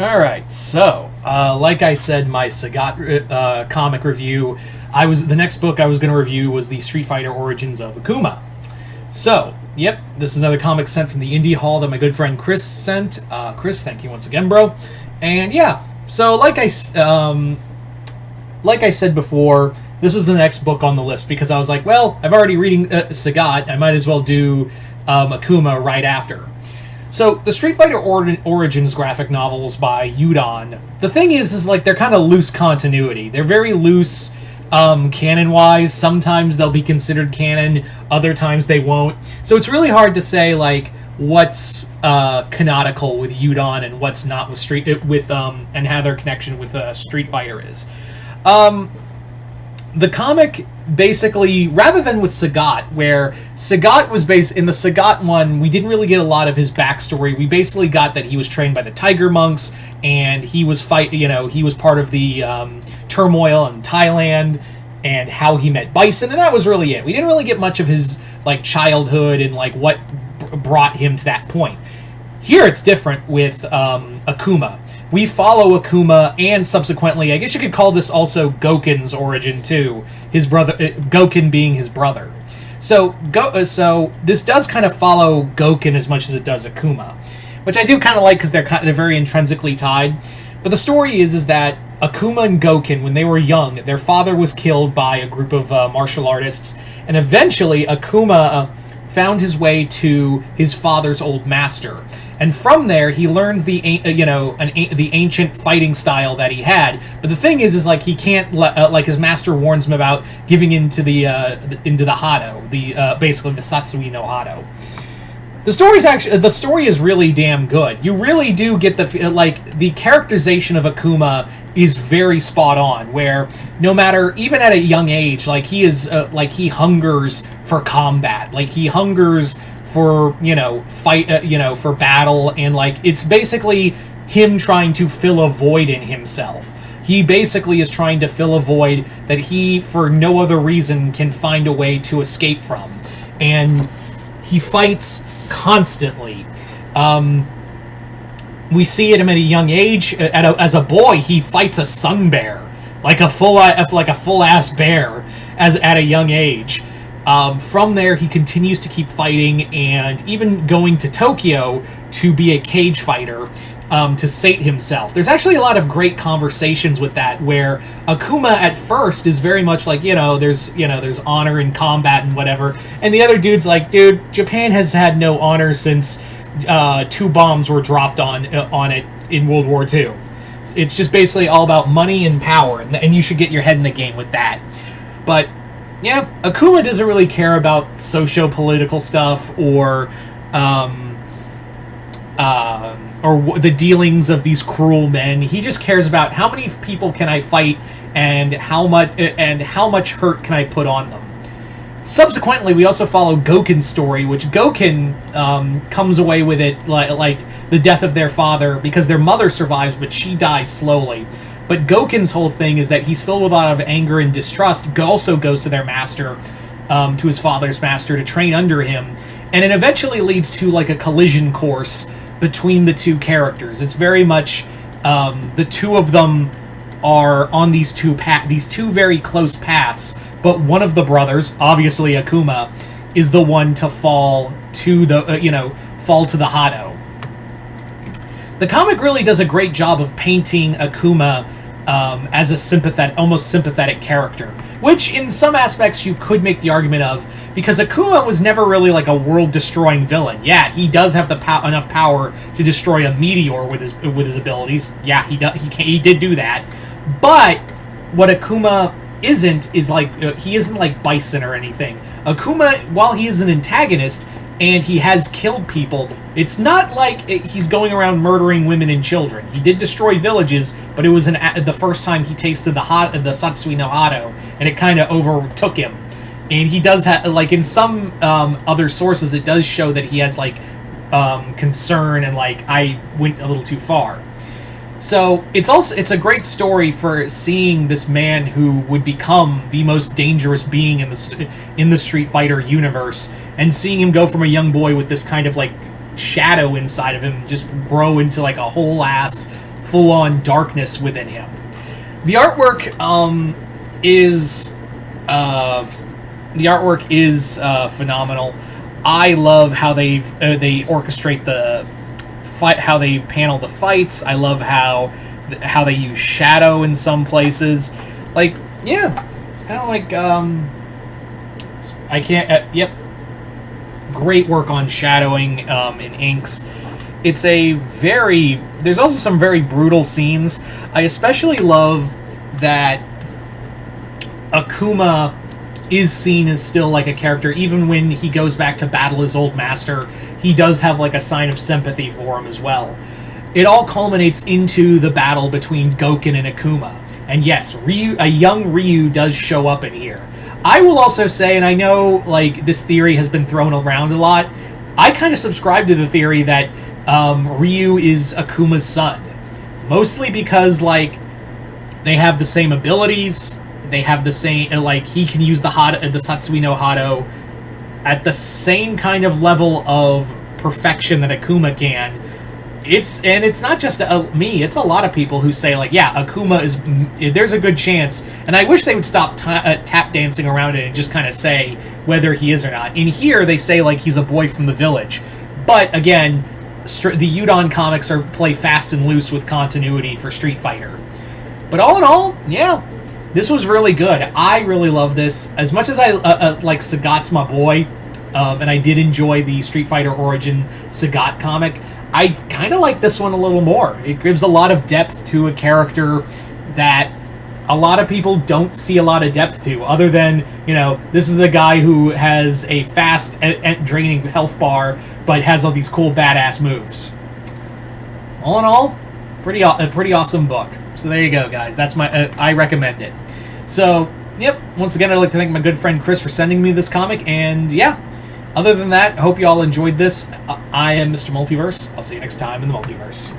All right, so like I said, my Sagat comic review. The next book I was going to review was the Street Fighter Origins of Akuma. So, yep, this is another comic sent from the Indie Hall that my good friend Chris sent. Chris, thank you once again, bro. And yeah, so like I said before, this was the next book on the list because I was like, well, I've already reading Sagat. I might as well do Akuma right after. So the Street Fighter Origins graphic novels by Udon. The thing is like they're kind of loose continuity. They're very loose canon-wise. Sometimes they'll be considered canon, other times they won't. So it's really hard to say like what's canonical with Udon and what's not with and how their connection with Street Fighter is. The comic basically, rather than with Sagat, where Sagat was based in the Sagat one, we didn't really get a lot of his backstory. We basically got that he was trained by the Tiger Monks and he was he was part of the turmoil in Thailand and how he met Bison, and that was really it. We didn't really get much of his like childhood and like what brought him to that point. Here it's different with Akuma. We follow Akuma and subsequently, I guess you could call this also Goken's origin too. His brother, Goken being his brother. So this does kind of follow Goken as much as it does Akuma, which I do kind of like because they're very intrinsically tied. But the story is that Akuma and Goken, when they were young, their father was killed by a group of martial artists, and eventually Akuma found his way to his father's old master. And from there, he learns the ancient fighting style that he had. But the thing is like he can't like his master warns him about giving into the Hado, basically the Satsui no Hado. The story is really damn good. You really do get the characterization of Akuma is very spot on. Where no matter, even at a young age, like he is he hungers for combat, like he hungers for for battle, and like it's basically him trying to fill a void in himself. He basically is trying to fill a void that he, for no other reason, can find a way to escape from, and he fights constantly. We see it him at a young age. As a boy, he fights a sun bear, like a full ass bear, as at a young age. From there, he continues to keep fighting, and even going to Tokyo to be a cage fighter, to sate himself. There's actually a lot of great conversations with that, where Akuma at first is very much like, there's honor in combat and whatever, and the other dude's like, dude, Japan has had no honor since 2 bombs were dropped on it in World War II. It's just basically all about money and power, and you should get your head in the game with that. But yeah, Akuma doesn't really care about socio-political stuff or the dealings of these cruel men. He just cares about how many people can I fight and how much hurt can I put on them. Subsequently, we also follow Goken's story, which Goken comes away with it like the death of their father, because their mother survives, but she dies slowly. But Goken's whole thing is that he's filled with a lot of anger and distrust. Also goes to their master, to his father's master, to train under him, and it eventually leads to like a collision course between the two characters. It's very much the two of them are on these two very close paths, but one of the brothers, obviously Akuma, is the one to fall to the Hado. The comic really does a great job of painting Akuma as a almost sympathetic character, which in some aspects you could make the argument of, because Akuma was never really like a world-destroying villain. Yeah, he does have enough power to destroy a meteor with his abilities. Yeah, he did do that. But what Akuma isn't is like he isn't like Bison or anything. Akuma, while he is an antagonist and he has killed people, it's not like he's going around murdering women and children. He did destroy villages, but it was the first time he tasted the Satsui no Hado, and it kind of overtook him. And he does have, like, in some other sources, it does show that he has like concern and like, I went a little too far. So it's a great story for seeing this man who would become the most dangerous being in the Street Fighter universe, and seeing him go from a young boy with this kind of like shadow inside of him just grow into like a whole ass full-on darkness within him. The artwork is phenomenal. I love how they orchestrate the fight, how they panel the fights. I love how they use shadow in some places. Like, yeah, it's kind of like I can't. Yep, great work on shadowing in inks. It's there's also some very brutal scenes. I especially love that Akuma is seen as still like a character. Even when he goes back to battle his old master, he does have like a sign of sympathy for him as well. It all culminates into the battle between Gouken and Akuma. And yes, a young Ryu does show up in here. I will also say, and I know like this theory has been thrown around a lot, I kind of subscribe to the theory that Ryu is Akuma's son. Mostly because, like, they have the same abilities, they have the same, like, he can use the Satsui no Hado at the same kind of level of perfection that Akuma can. It's not just me, it's a lot of people who say, like, yeah, Akuma there's a good chance, and I wish they would stop tap dancing around it and just kind of say whether he is or not. In here, they say, like, he's a boy from the village. But, again, the Udon comics play fast and loose with continuity for Street Fighter. But all in all, yeah, this was really good. I really love this. As much as I like Sagat's my boy, and I did enjoy the Street Fighter Origin Sagat comic, I kind of like this one a little more. It gives a lot of depth to a character that a lot of people don't see a lot of depth to, other than, you know, this is the guy who has a fast draining health bar, but has all these cool badass moves. All in all, a pretty awesome book. So there you go, guys. That's I recommend it. So, yep, once again, I'd like to thank my good friend Chris for sending me this comic, and yeah, other than that, I hope you all enjoyed this. I am Mr. Multiverse. I'll see you next time in the Multiverse.